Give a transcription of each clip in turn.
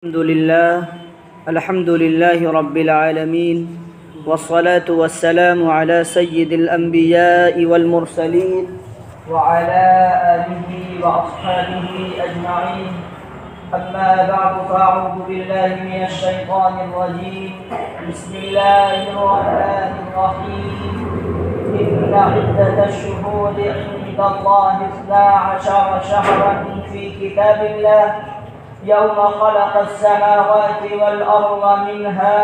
الحمد لله رب العالمين، والصلاة والسلام على سيد الأنبياء والمرسلين وعلى آله وأصحابه أجمعين. أما بعد، فأعوذ بالله من الشيطان الرجيم. بسم الله الرحمن الرحيم. إن عدة الشهور عند الله 12 شهرا في كتاب الله يوم خلق السماوات والأرض منها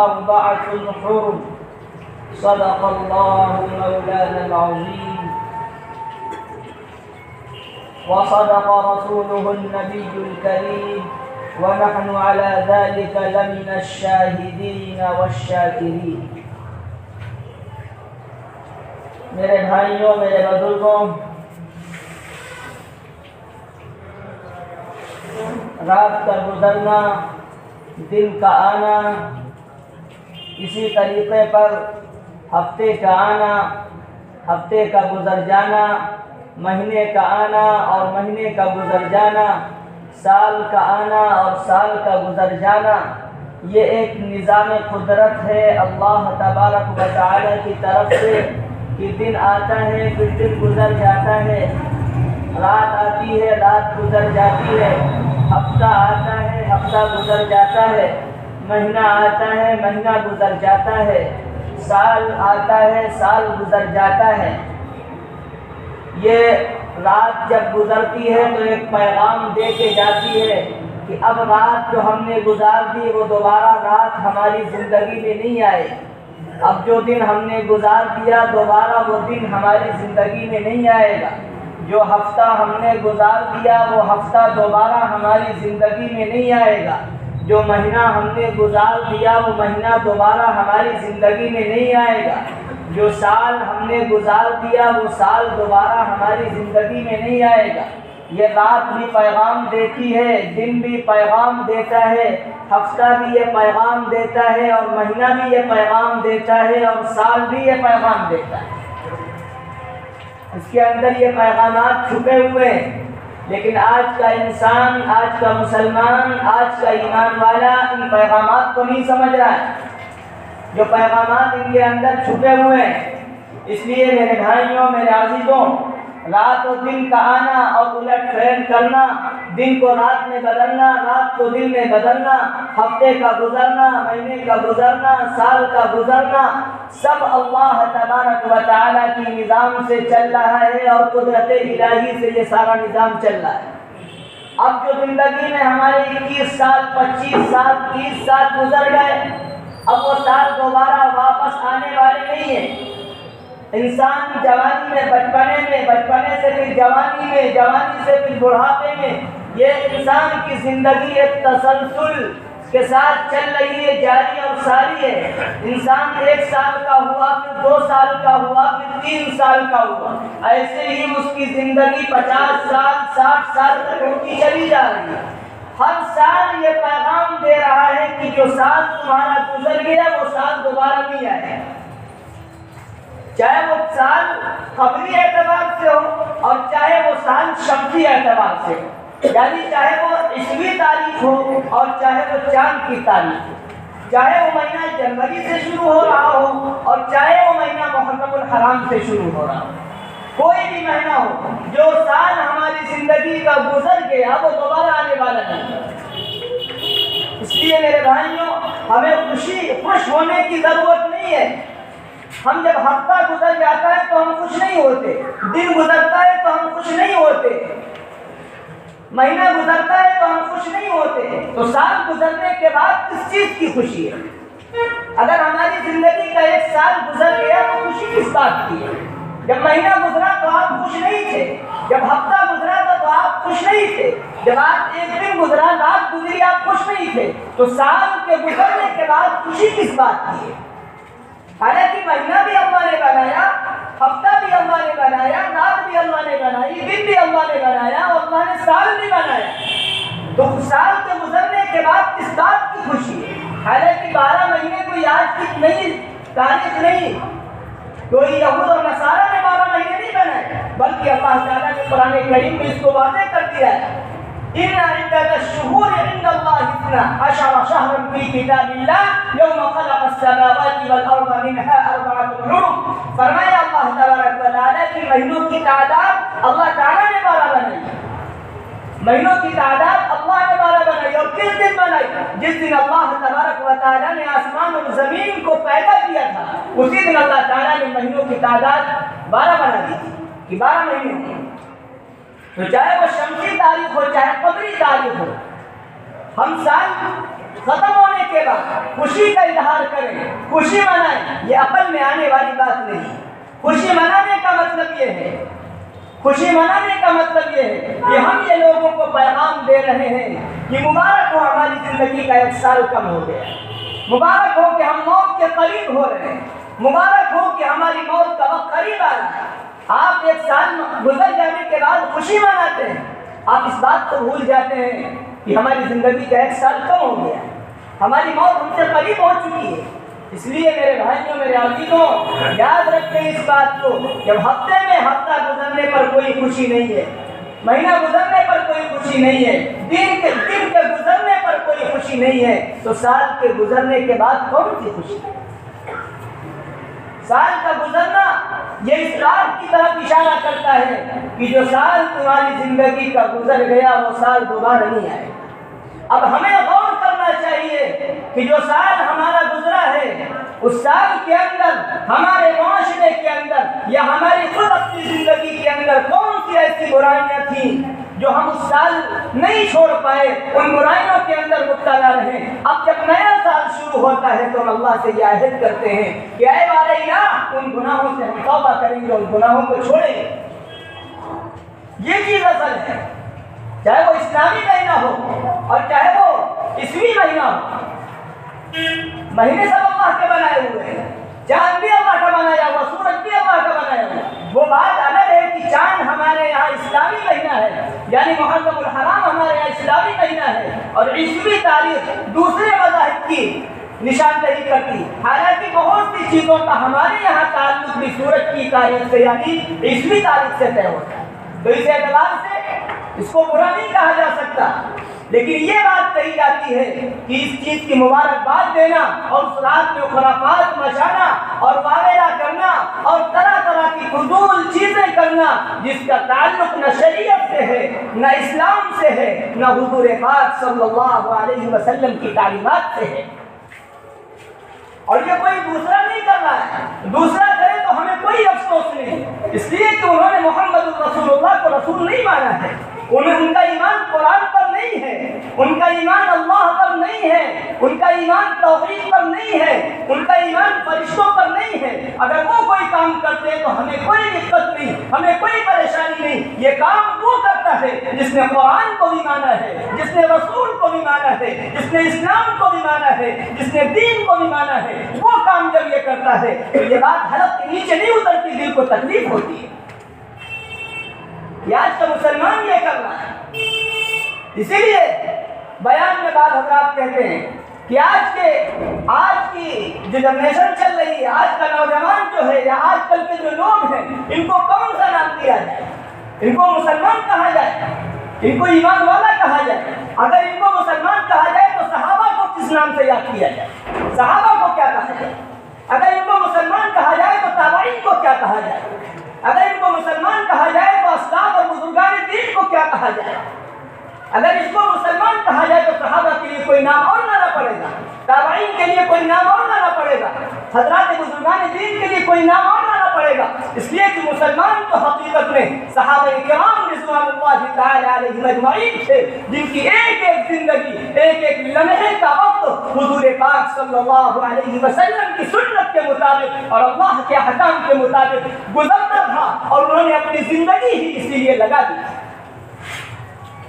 4 حرم. صدق الله مولانا العظيم، وصدق رسوله النبي الكريم، ونحن على ذلك لمن الشاهدين والشاكرين. میرے بھائیوں، میرے بزرگوں، رات کا گزرنا، دن کا آنا، اسی طریقے پر ہفتے کا آنا، ہفتے کا گزر جانا، مہینے کا آنا اور مہینے کا گزر جانا، سال کا آنا اور سال کا گزر جانا، یہ ایک نظام قدرت ہے اللہ تبارک و تعالی کی طرف سے کہ دن آتا ہے پھر دن گزر جاتا ہے، رات آتی ہے رات گزر جاتی ہے، ہفتہ آتا ہے ہفتہ گزر جاتا ہے، مہینہ آتا ہے مہینہ گزر جاتا ہے، سال آتا ہے سال گزر جاتا ہے. یہ رات جب گزرتی ہے تو ایک پیغام دے کے جاتی ہے کہ اب رات جو ہم نے گزار دی وہ دوبارہ رات ہماری زندگی میں نہیں آئے. اب جو دن ہم نے گزار دیا دوبارہ وہ دن ہماری زندگی میں نہیں آئے گا. جو ہفتہ ہم نے گزار دیا وہ ہفتہ دوبارہ ہماری زندگی میں نہیں آئے گا. جو مہینہ ہم نے گزار دیا وہ مہینہ دوبارہ ہماری زندگی میں نہیں آئے گا. جو سال ہم نے گزار دیا وہ سال دوبارہ ہماری زندگی میں نہیں آئے گا. یہ رات بھی پیغام دیتی ہے، دن بھی پیغام دیتا ہے، ہفتہ بھی یہ پیغام دیتا ہے اور مہینہ بھی یہ پیغام دیتا ہے اور سال بھی یہ پیغام دیتا ہے. اس کے اندر یہ پیغامات چھپے ہوئے ہیں، لیکن آج کا انسان، آج کا مسلمان، آج کا ایمان والا ان پیغامات کو نہیں سمجھ رہا ہے، جو پیغامات ان کے اندر چھپے ہوئے ہیں. اس لیے میرے بھائیوں، میرے عزیزوں، رات و دن کا آنا اور الٹ پھیر کرنا، دن کو رات میں بدلنا، رات کو دن میں بدلنا، ہفتے کا گزرنا، مہینے کا گزرنا، سال کا گزرنا، سب اللہ تبارک و تعالیٰ کی نظام سے چل رہا ہے اور قدرت الہی سے یہ سارا نظام چل رہا ہے. اب جو زندگی میں ہمارے 21 سال 25 سال 30 سال گزر گئے، اب وہ سال دوبارہ واپس آنے والے نہیں ہیں. انسان جوانی میں، بچپنے سے پھر جوانی میں، جوانی سے پھر بڑھاپے میں، یہ انسان کی زندگی ایک تسلسل کے ساتھ چل رہی ہے، جاری اور ساری ہے. انسان 1 سال کا ہوا، پھر 2 سال کا ہوا، پھر 3 سال کا ہوا، ایسے ہی اس کی زندگی 50 سال 60 سال تک ہوتی چلی جا رہی ہے. ہر سال یہ پیغام دے رہا ہے کہ جو سال تمہارا گزر گیا وہ سال دوبارہ نہیں آئے، چاہے وہ سال قمری اعتبار سے ہو اور چاہے وہ سال شمسی اعتبار سے ہو، یعنی چاہے وہ عیسوی تاریخ ہو اور چاہے وہ چاند کی تاریخ ہو، چاہے وہ مہینہ جنوری سے شروع ہو رہا ہو اور چاہے وہ مہینہ محرم الحرام سے شروع ہو رہا ہو. کوئی بھی مہینہ ہو، جو سال ہماری زندگی کا گزر گیا وہ دوبارہ آنے والا نہیں. اس لیے میرے بھائیوں، ہمیں خوش ہونے کی ضرورت نہیں ہے. ہم جب ہفتہ گزر جاتا ہے تو ہم خوش نہیں ہوتے، دن گزرتا ہے تو ہم خوش نہیں ہوتے، مہینہ گزرتا ہے تو ہم خوش نہیں ہوتے. تو سال گزرنے کے بعد کس چیز کی خوشی ہے؟ اگر ہماری زندگی کا 1 سال گزر گیا تو خوشی کس بات کی ہے؟ جب مہینہ گزرا تو آپ خوش نہیں تھے، جب ہفتہ گزرا تو آپ خوش نہیں تھے، جب آپ 1 دن گزرا، رات گزری، آپ خوش نہیں تھے. تو سال کے گزرنے کے بعد خوشی کس بات کی ہے؟ حالانکہ مہینہ بھی اللہ نے بنایا، ہفتہ بھی اللہ نے بنایا، رات بھی اللہ نے بنائی، دن بھی اللہ نے بنایا اور اللہ نے سال بھی بنایا. تو سال کے گزرنے کے بعد کس بات کی خوشی ہے؟ حالانکہ 12 مہینے کوئی آج کی نہیں تاریخ نہیں، کوئی یہود اور نصارہ نے 12 مہینے نہیں بنائے، بلکہ اللہ تعالیٰ نے قرآن کریم میں اس کو واضح کر دیا ہے ان عدت الشهور عند الله 12 شهرا في كتاب الله يوم خلق السماوات والارض منها 4 حرم. فرمایا اللہ تبارک و تعالیٰ کہ مہینوں کی تعداد اللہ تعالیٰ نے 12 بنائی. مہینوں کی تعداد اللہ نے 12 بنائی. اور کس دن بنائی؟ جس دن اللہ تبارک و تعالیٰ نے آسمان اور زمین کو پیدا کیا تھا اسی دن اللہ تعالیٰ نے مہینوں کی تعداد 12 بنا دی تھی کہ 12 مہینے. تو چاہے وہ شمسی تاریخ ہو چاہے قمری تاریخ ہو، ہم سال ختم ہونے کے بعد خوشی کا اظہار کریں، خوشی منائیں. یہ عقل میں آنے والی بات نہیں. خوشی منانے کا مطلب یہ ہے، خوشی منانے کا مطلب یہ ہے کہ ہم یہ لوگوں کو پیغام دے رہے ہیں کہ مبارک ہو ہماری زندگی کا 1 سال کم ہو گیا، مبارک ہو کہ ہم موت کے قریب ہو رہے ہیں، مبارک ہو کہ ہماری موت کا وقت قریب آ رہا ہے. آپ 1 سال گزر جانے کے بعد خوشی مناتے ہیں، آپ اس بات کو بھول جاتے ہیں کہ ہماری زندگی کا 1 سال کم ہو گیا، ہماری موت ہم سے قریب ہو چکی ہے. اس لیے میرے بھائیوں، میرے عزیزوں، یاد رکھیں اس بات کو، جب ہفتے میں ہفتہ گزرنے پر کوئی خوشی نہیں ہے، مہینہ گزرنے پر کوئی خوشی نہیں ہے، دن کے گزرنے پر کوئی خوشی نہیں ہے، تو سال کے گزرنے کے بعد کون سی خوشی ہے؟ سال کا گزرنا یہ اس بات کی طرف اشارہ کرتا ہے کہ جو سال تمہاری زندگی کا گزر گیا وہ سال دوبارہ نہیں آئے. اب ہمیں غور کرنا چاہیے کہ جو سال ہمارا گزرا ہے اس سال کے اندر ہمارے معاشرے کے اندر یا ہماری خود اپنی زندگی کے اندر کون سی ایسی برائیاں تھیں جو ہم اس سال نہیں چھوڑ پائے، ان برائیوں کے اندر مبتلا رہے. اب جب نیا سال شروع ہوتا ہے تو ہم اللہ سے یہ عہد کرتے ہیں کہ اے بارے الہ، ان گناہوں سے ہم توبہ کریں گے، ان گناہوں کو چھوڑیں گے. یہ چیز اصل ہے، چاہے وہ اسلامی مہینہ ہو اور چاہے وہ عیسوی مہینہ ہو. مہینے سب اللہ کے بنائے ہوئے ہیں، چاند بھی اللہ کا بنایا ہوا، سورج بھی اللہ کا بنایا ہوا. وہ بات الگ ہے کہ چاند ہمارے یہاں اسلامی مہینہ ہے، یعنی محرم الحرام ہمارے یہاں اسلامی مہینہ ہے، اور عیسوی تاریخ دوسرے مذاہب کی نشاندہی کرتی. حالانکہ بہت سی چیزوں کا ہمارے یہاں تعلق بھی سورج کی تاریخ سے یعنی عیسوی تاریخ سے طے ہوتا ہے. تو اس اعتبار سے اس کو برا نہیں کہا جا سکتا، لیکن یہ بات کہی جاتی ہے کہ اس چیز کی مبارکباد دینا اور اس رات میں خرافات مچانا اور واویلا کرنا اور طرح طرح کی فضول چیزیں کرنا جس کا تعلق نہ شریعت سے ہے، نہ اسلام سے ہے، نہ حضور پاک صلی اللہ علیہ وسلم کی تعلیمات سے ہے. اور یہ کوئی دوسرا نہیں کر رہا ہے، دوسرا کرے تو ہمیں کوئی افسوس نہیں، اس لیے کہ انہوں نے محمد رسول اللہ کو رسول نہیں مانا ہے. ان کا ایمان قرآن پر نہیں ہے، ان کا ایمان اللہ پر نہیں ہے، ان کا ایمان توحید پر نہیں ہے، ان کا ایمان فرشتوں پر نہیں ہے. اگر وہ کوئی کام کرتے تو ہمیں کوئی دقت نہیں، ہمیں کوئی پریشانی نہیں. یہ کام وہ کرتا ہے جس نے قرآن کو بھی مانا ہے، جس نے رسول کو بھی مانا ہے، جس نے اسلام کو بھی مانا ہے، جس نے دین کو بھی مانا ہے. وہ کام جب یہ کرتا ہے تو یہ بات حلق کے نیچے نہیں اترتی، دل کو تکلیف ہوتی ہے کہ آج کا مسلمان یہ کر رہا ہے. اسی لیے بیان میں بعض حضرات کہتے ہیں کہ آج کی جو جنریشن چل رہی ہے، آج کا نوجوان جو ہے یا آج کل کے جو لوگ ہیں، ان کو کون سا نام دیا جائے؟ ان کو مسلمان کہا جائے، ان کو ایمان والا کہا جائے. اگر ان کو مسلمان کہا جائے تو صحابہ کو کس نام سے یاد کیا جائے؟ صحابہ کو کیا کہا جائے؟ اگر ان کو مسلمان کہا جائے تو تابعین کو کیا کہا جائے؟ اگر ان کو مسلمان کہا جائے تو اسلاف اور بزرگان دین کو کیا کہا جائے؟ اگر اس کو مسلمان کہا جائے تو صحابہ کے لیے کوئی نام اور لانا پڑے گا، تابعین کے لیے کوئی نام اور لانا پڑے گا، حضرات بزرگان دین کے لیے کوئی نام اور لانا پڑے گا. اس لیے کہ مسلمان تو حقیقت میں صحابہ کرام رضوان اللہ تعالی علیہم اجمعین تھے، جن کی ایک ایک زندگی، ایک ایک لمحے کا وقت حضور پاک صلی اللہ علیہ وسلم کی سنت کے مطابق اور اللہ کے احکام کے مطابق گزرتا تھا، اور انہوں نے اپنی زندگی ہی اسی لیے لگا دی.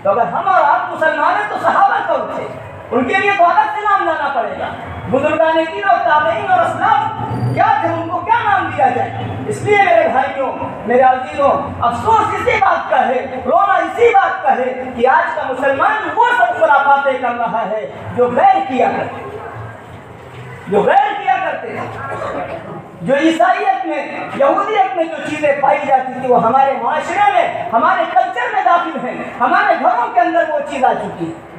تو اگر ہم اور آپ مسلمان ہیں تو صحابہ کون تھے؟ ان کے لیے تو الگ سے نام لانا پڑے گا. بزرگان دین اور تابعین اور اسلاف کیا تھے، ان کو کیا نام دیا جائے؟ اس لیے میرے بھائیوں، میرے عزیزوں، افسوس اسی بات کا ہے، رونا اسی بات کا ہے کہ آج کا مسلمان وہ سب خرافاتیں کر رہا ہے جو غیر کیا کرتے، جو غیر کیا کرتے. کرتے تھے۔ جو عیسائیت میں، یہودیت میں جو چیزیں پائی جاتی تھی وہ ہمارے معاشرے میں، ہمارے کلچر میں داخل ہیں، ہمارے گھروں کے اندر وہ چیز آ چکی ہے۔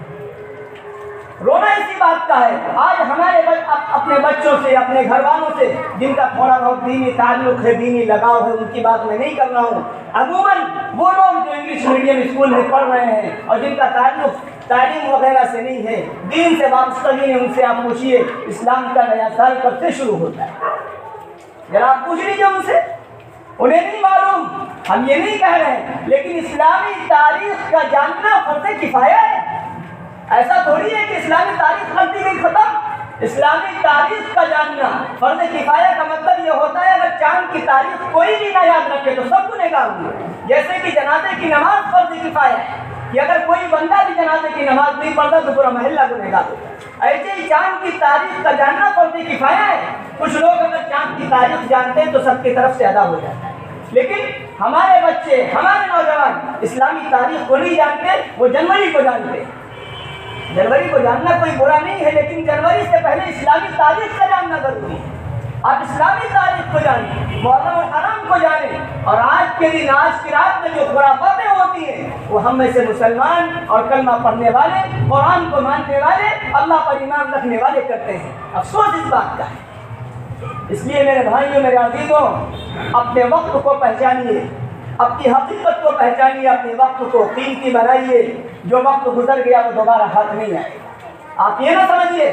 رونا اسی بات کا ہے، آج ہمارے اپنے بچوں سے، اپنے گھر والوں سے جن کا تھوڑا بہت دینی تعلق ہے، دینی لگاؤ ہے، ان کی بات میں نہیں کر رہا ہوں۔ عموماً وہ لوگ جو انگلش میڈیم اسکول میں پڑھ رہے ہیں اور جن کا تعلق تعلیم وغیرہ سے نہیں ہے، دین سے وابستہ نہیں ہے، ان سے آپ پوچھیے اسلام کا نیا سال کب سے شروع ہوتا ہے؟ ذرا آپ پوچھ لیجیے ان سے، انہیں نہیں معلوم۔ ہم یہ نہیں کہہ رہے ہیں، لیکن اسلامی تاریخ کا جاننا فرض کفایہ ہے۔ ایسا تھوڑی ہے کہ اسلامی تاریخ غلطی گئی ختم۔ اسلامی تاریخ کا جاننا فرض کفایہ کا مطلب یہ ہوتا ہے اگر چاند کی تاریخ کوئی بھی نہ یاد رکھے تو سب گنہگار ہوں گے۔ جیسے کہ جنازے کی نماز فرض کفایہ ہے کہ اگر کوئی بندہ بھی جنازے کی نماز نہیں پڑھتا تو پورا محلہ گنہگار ہوتا ہے۔ ایسے ہی چاند کی تاریخ کا جاننا فرض کفایہ ہے۔ کچھ لوگ اگر چاند کی تاریخ جانتے ہیں تو سب کی طرف سے ادا ہو جاتا ہے، لیکن ہمارے بچے، ہمارے نوجوان اسلامی تاریخ کو نہیں جانتے، وہ جنوری کو جانتے ہیں۔ جنوری کو جاننا کوئی برا نہیں ہے، لیکن جنوری سے پہلے اسلامی تاریخ کا جاننا ضروری ہے۔ آپ اسلامی تاریخ کو جانیں، محرم الحرام کو جانیں، اور آج کے دن، آج کی رات میں جو خرافاتیں ہوتی ہیں وہ ہم میں سے مسلمان اور کلمہ پڑھنے والے، قرآن کو ماننے والے، اللہ پر ایمان رکھنے والے کرتے ہیں۔ افسوس اس بات کا ہے۔ اس لیے میرے بھائیوں، میرے عزیزوں، اپنے وقت کو پہچانیے، اپنی حقیقت کو پہچانیے، اپنے وقت کو قیمتی بنائیے۔ جو وقت گزر گیا وہ دوبارہ ہاتھ نہیں آئے۔ آپ یہ نہ سمجھیے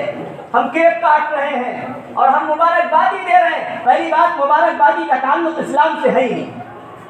ہم کیک کاٹ رہے ہیں اور ہم مبارکبادی دے رہے ہیں۔ پہلی بات، مبارکبادی کا تعلق اسلام سے ہے ہی نہیں۔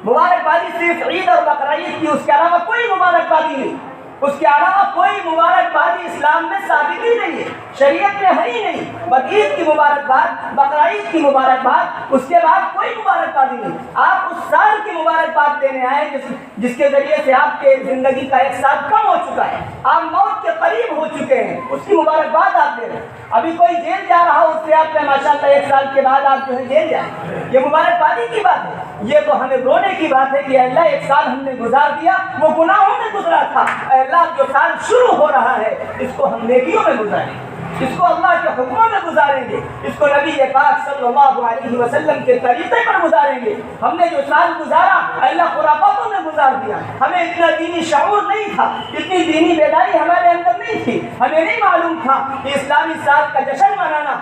مبارکبادی صرف عید اور بقر عید کی، اس کے علاوہ کوئی مبارکبادی نہیں۔ اس کے علاوہ کوئی مبارکبادی اسلام میں ثابت ہی نہیں ہے، شریعت میں ہے ہی نہیں۔ بقرعید کی مبارکباد، بقر عید کی مبارکباد، اس کے بعد کوئی مبارکبادی نہیں۔ آپ اس سال کی مبارکباد دینے آئے جس کے ذریعے سے آپ کے زندگی کا ایک سال کم ہو چکا ہے، آپ موت کے قریب ہو چکے ہیں، اس کی مبارکباد آپ دے رہے ہیں۔ ابھی کوئی جیل جا رہا ہو، اس سے آپ نے ماشاءاللہ ایک سال کے بعد آپ جو ہے جیل جائیں، یہ مبارکبادی کی بات ہے۔ یہ تو ہمیں رونے کی بات ہے کہ اللہ ایک سال ہم نے گزار دیا، وہ گناہوں میں گزرا تھا، اللہ جو سال شروع ہو رہا ہے اس کو ہم نیکیوں میں گزاریں، اس کو اللہ کے حکموں میں گزاریں گے، اس کو نبی پاک صلی اللہ علیہ وسلم کے طریقے پر گزاریں گے۔ ہم نے جو سال گزارا اللہ خرافاتوں میں گزار دیا، ہمیں اتنا دینی شعور نہیں تھا، اتنی دینی بیداری ہمارے اندر نہیں تھی، ہمیں نہیں معلوم تھا کہ اسلامی سال کا جشن منانا،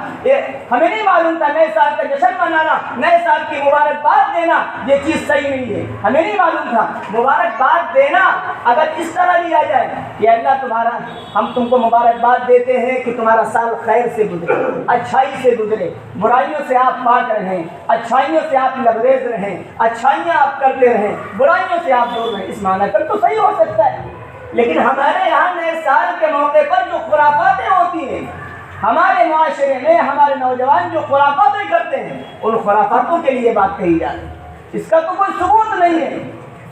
ہمیں نہیں معلوم تھا نئے سال کا جشن منانا، نئے سال کی مبارکباد دینا یہ چیز صحیح نہیں ہے، ہمیں نہیں معلوم تھا۔ مبارکباد دینا اگر اس طرح دیا جائے کہ اللہ تمہارا، ہم تم کو مبارکباد دیتے ہیں کہ تمہارا سال خیر سے گزرے، اچھائی سے گزرے، برائیوں سے آپ پاک رہیں، اچھائیوں سے آپ لبریز رہیں، اچھائیاں آپ کرتے رہیں، برائیوں سے آپ دور رہیں، اس معنی پر تو صحیح ہو سکتا ہے۔ لیکن ہمارے یہاں نئے سال کے موقع پر جو خرافاتیں ہوتی ہیں، ہمارے معاشرے میں ہمارے نوجوان جو خرافاتیں کرتے ہیں، ان خرافاتوں کے لیے بات کہی جا رہی ہے، اس کا تو کوئی ثبوت نہیں ہے،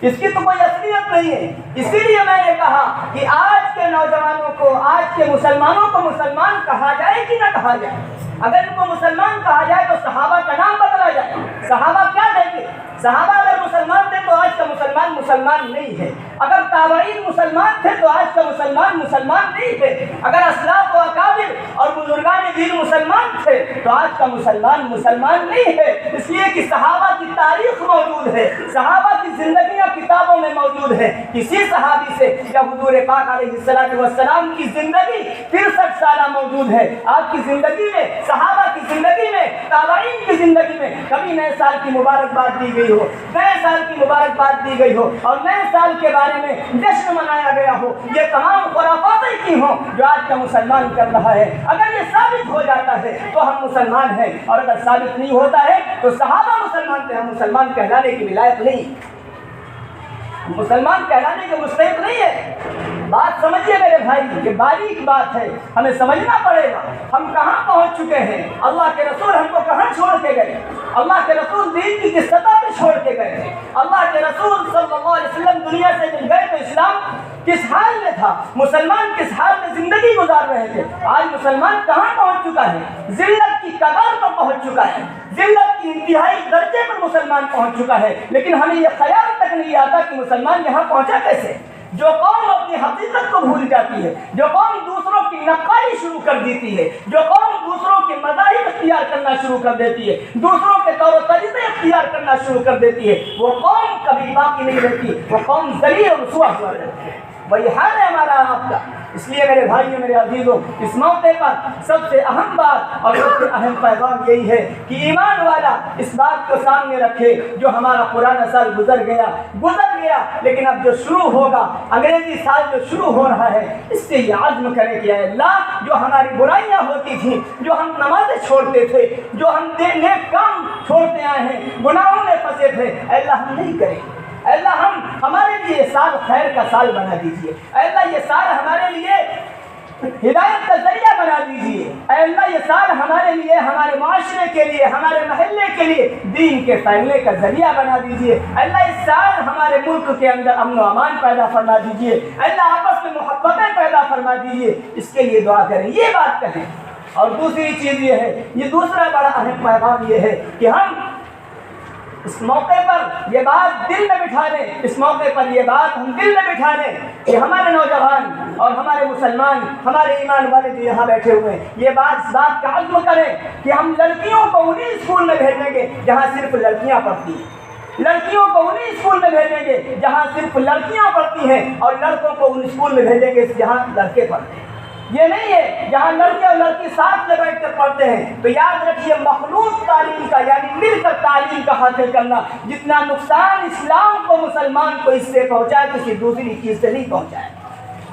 اس کی تو کوئی اصلیت نہیں ہے۔ اسی لیے میں نے کہا کہ آج کے نوجوانوں کو، آج کے مسلمانوں کو مسلمان کہا جائے کہ نہ کہا جائے۔ اگر ان کو مسلمان کہا جائے تو صحابہ کا نام بدلا جائے۔ صحابہ کیا کہتے؟ صحابہ اگر مسلمان تھے تو آج کا مسلمان مسلمان نہیں ہے، اگر تابعین مسلمان تھے تو آج کا مسلمان مسلمان نہیں تھے، اگر اسلاف و اکابر اور بزرگان دین مسلمان تھے تو آج کا مسلمان مسلمان نہیں ہے۔ اس لیے کہ صحابہ کی تاریخ موجود ہے، صحابہ کی زندگیاں کتابوں میں موجود ہے۔ کسی صحابی سے یا حضور پاک علیہ السلام کی زندگی 63 سالہ موجود ہے۔ آپ کی زندگی میں، صحابہ کی زندگی میں، تابعین کی زندگی میں کبھی نئے سال کی مبارکباد دی گئی ہو، نئے سال کی مبارکباد دی گئی ہو اور نئے سال کے بارے میں جشن منایا گیا ہو، یہ تمام خرافاتیں کی ہوں جو آج کا مسلمان کر رہا ہے۔ اگر یہ ثابت ہو جاتا ہے تو ہم مسلمان ہیں، اور اگر ثابت نہیں ہوتا ہے تو صحابہ مسلمان تھے، ہم مسلمان کہلانے کی ولایت نہیں، مسلمان کہلانے کے مستحق نہیں ہے۔ بات سمجھیے میرے بھائی کہ باریک بات ہے، ہمیں سمجھنا پڑے گا ہم کہاں پہنچ چکے ہیں، اللہ کے رسول ہم کو کہاں چھوڑ کے گئے، اللہ کے رسول دین کی کس سطح پہ چھوڑ کے گئے تھے۔ اللہ کے رسول صلی اللہ علیہ وسلم دنیا سے جب گئے تو اسلام کس حال میں تھا، مسلمان کس حال میں زندگی گزار رہے تھے۔ آج مسلمان کہاں پہنچ چکا ہے، ذلت کی کگار پر پہنچ چکا ہے، ذلت کی انتہائی درجے پر مسلمان پہنچ چکا ہے، لیکن ہمیں یہ خیال تک نہیں آتا کہ مسلمان یہاں پہنچا کیسے۔ جو قوم اپنی حقیقت کو بھول جاتی ہے، جو قوم دوسروں کی نقالی شروع کر دیتی ہے، جو قوم دوسروں کے مذاہب اختیار کرنا شروع کر دیتی ہے، دوسروں کے طور و طریقے اختیار کرنا شروع کر دیتی ہے، وہ قوم کبھی باقی نہیں رہتی، وہ قوم ذلیل اور رسوا ہوا رہتی ہے۔ وہی حال ہے ہمارا آپ کا۔ اس لیے میرے بھائیوں، میرے عزیزوں، اس موقع پر سب سے اہم بات اور سب سے اہم پیغام یہی ہے کہ ایمان والا اس بات کو سامنے رکھے، جو ہمارا پرانا سال گزر گیا، لیکن اب جو شروع ہوگا، انگریزی سال جو شروع ہو رہا ہے، اس سے یہ عزم کرے کہ اے اللہ، جو ہماری برائیاں ہوتی تھیں، جو ہم نمازیں چھوڑتے تھے، جو ہم نیک کام چھوڑتے آئے ہیں، گناہوں میں پھنسے تھے، اے اللہ ہم نہیں کریں گے۔ اے اللہ ہمارے لیے یہ سال خیر کا سال بنا دیجیے۔ اے اللہ یہ سال ہمارے لیے ہدایت کا ذریعہ بنا دیجیے۔ اے اللہ یہ سال ہمارے لیے، ہمارے معاشرے کے لیے، ہمارے محلے کے لیے دین کے پھیلنے کا ذریعہ بنا دیجیے۔ اے اللہ اس سال ہمارے ملک کے اندر امن و امان پیدا فرما دیجیے۔ اے اللہ آپس میں محبتیں پیدا فرما دیجیے۔ اس کے لیے دعا کریں، یہ بات کہیں۔ اور دوسری چیز یہ ہے، یہ دوسرا بڑا اہم پیغام یہ ہے کہ ہم اس موقع پر یہ بات دل میں بٹھا لیں، اس موقع پر یہ بات ہم دل میں بٹھا لیں کہ ہمارے نوجوان اور ہمارے مسلمان، ہمارے ایمان والے جو یہاں بیٹھے ہوئے ہیں، یہ بات کا عزم کریں کہ ہم لڑکیوں کو انہی اسکول میں بھیجیں گے جہاں صرف لڑکیاں پڑھتی ہیں، لڑکیوں کو انہی اسکول میں بھیجیں گے جہاں صرف لڑکیاں پڑھتی ہیں، اور لڑکوں کو ان اسکول میں بھیجیں گے جہاں لڑکے پڑھتے ہیں۔ یہ نہیں ہے جہاں لڑکے اور لڑکی ساتھ میں بیٹھ کر پڑھتے ہیں۔ تو یاد رکھیے، مخلوط تعلیم کا یعنی مل کر تعلیم کا حاصل کرنا، جتنا نقصان اسلام کو، مسلمان کو اس سے پہنچائے، کسی دوسری چیز سے نہیں پہنچائے۔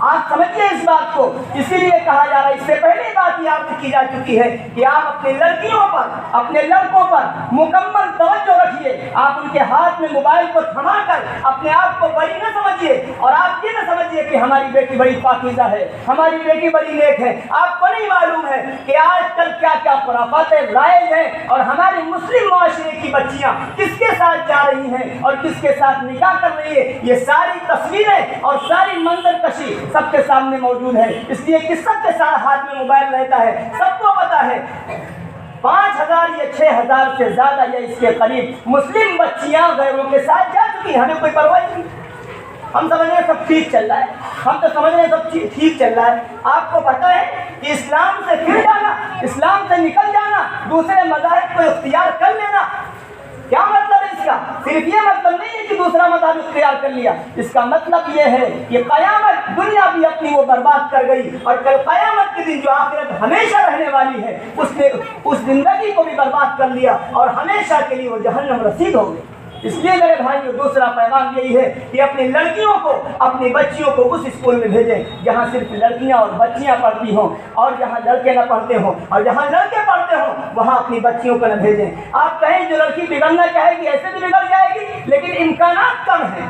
آپ سمجھیے اس بات کو، اسی لیے کہا جا رہا ہے، اس سے پہلے بات یہ آپ سے کی جا چکی ہے کہ آپ اپنی لڑکیوں پر، اپنے لڑکوں پر مکمل توجہ رکھیے۔ آپ ان کے ہاتھ میں موبائل کو تھما کر اپنے آپ کو بڑی نہ سمجھیے، اور آپ یہ نہ سمجھیے کہ ہماری بیٹی بڑی پاکیزہ ہے، ہماری بیٹی بڑی نیک ہے۔ آپ کو نہیں معلوم ہے کہ آج کل کیا کیا خرافاتیں رائج ہیں، اور ہمارے مسلم معاشرے کی بچیاں کس کے ساتھ جا رہی ہیں اور کس کے ساتھ نکاح کر رہی ہے، یہ ساری تصویریں اور ساری منظر کشی سب کے سامنے موجود ہے۔ اس لیے کہ سب کے ساتھ ہاتھ میں موبائل رہتا ہے، سب کو پتا ہے 5000 یا 6000 سے زیادہ یا اس کے قریب مسلم بچیاں غیروں کے ساتھ جا چکی ہیں، ہمیں کوئی پرواہ نہیں۔ ہم سمجھ رہے ہیں سب ٹھیک چل رہا ہے، ہم تو سمجھ رہے ہیں سب ٹھیک چل رہا ہے۔ آپ کو پتا ہے کہ اسلام سے پھر جانا، اسلام سے نکل جانا، دوسرے مذاہب کو اختیار کر لینا، کیا مطلب ہے اس کا؟ صرف یہ مطلب نہیں ہے کہ دوسرا مذہب اختیار کر لیا، اس کا مطلب یہ ہے کہ قیامت دنیا بھی اپنی وہ برباد کر گئی، اور کل قیامت کے دن جو آخرت ہمیشہ رہنے والی ہے، اس نے اس زندگی کو بھی برباد کر لیا، اور ہمیشہ کے لیے وہ جہنم رسید ہو گئی۔ اس لیے میرے بھائیو، دوسرا پیغام یہی ہے کہ اپنی لڑکیوں کو، اپنی بچیوں کو اس اسکول میں بھیجیں جہاں صرف لڑکیاں اور بچیاں پڑھتی ہوں، اور جہاں لڑکے نہ پڑھتے ہوں، اور جہاں لڑکے پڑھتے ہوں وہاں اپنی بچیوں کو نہ بھیجیں۔ آپ کہیں جو لڑکی بگڑنا چاہے گی ایسے بھی بگڑ جائے گی، لیکن امکانات کم ہیں،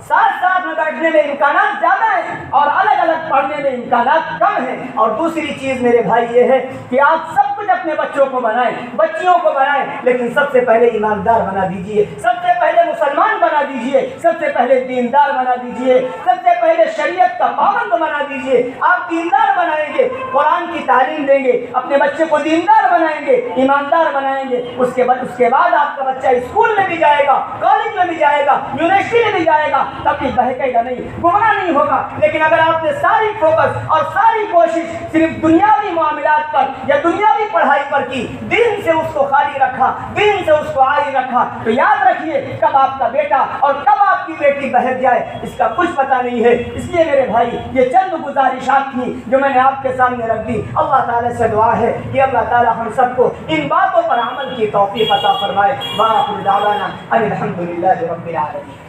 ساتھ میں بیٹھنے میں امکانات زیادہ ہیں، اور الگ الگ پڑھنے میں امکانات کم ہیں۔ اور دوسری چیز میرے بھائی یہ ہے کہ آپ سب کچھ اپنے بچوں کو بنائیں، بچیوں کو بنائیں، لیکن سب سے پہلے ایماندار بنا دیجئے، سب سے پہلے مسلمان بنا دیجئے، سب سے پہلے دیندار بنا دیجئے، سب سے پہلے شریعت کا پابند بنا دیجئے۔ آپ دیندار بنائیں گے، قرآن کی تعلیم دیں گے، اپنے بچے کو دیندار بنائیں گے، ایماندار بنائیں گے، اس کے بعد آپ کا بچہ اسکول میں بھی جائے گا، کالج میں بھی جائے گا، یونیورسٹی میں بھی جائے گا، تب بہکے گا نہیں، گمراہ نہیں ہوگا۔ لیکن اگر آپ نے ساری فوکس اور ساری کوشش صرف دنیاوی معاملات پر یا دنیاوی پڑھائی پر کی، دین سے اس کو خالی رکھا، دین سے اس کو عاری رکھا، تو یاد رکھیے کب آپ کا بیٹا اور کب آپ کی بیٹی بہک جائے اس کا کچھ پتہ نہیں ہے۔ اس لیے میرے بھائی، یہ چند گزارشات تھیں جو میں نے آپ کے سامنے رکھ دی۔ اللہ تعالیٰ سے دعا ہے کہ اللہ تعالیٰ ہم سب کو ان باتوں پر عمل کی توفیق عطا فرمائے۔ وآخر دعوانا ان الحمد للہ رب العالمین۔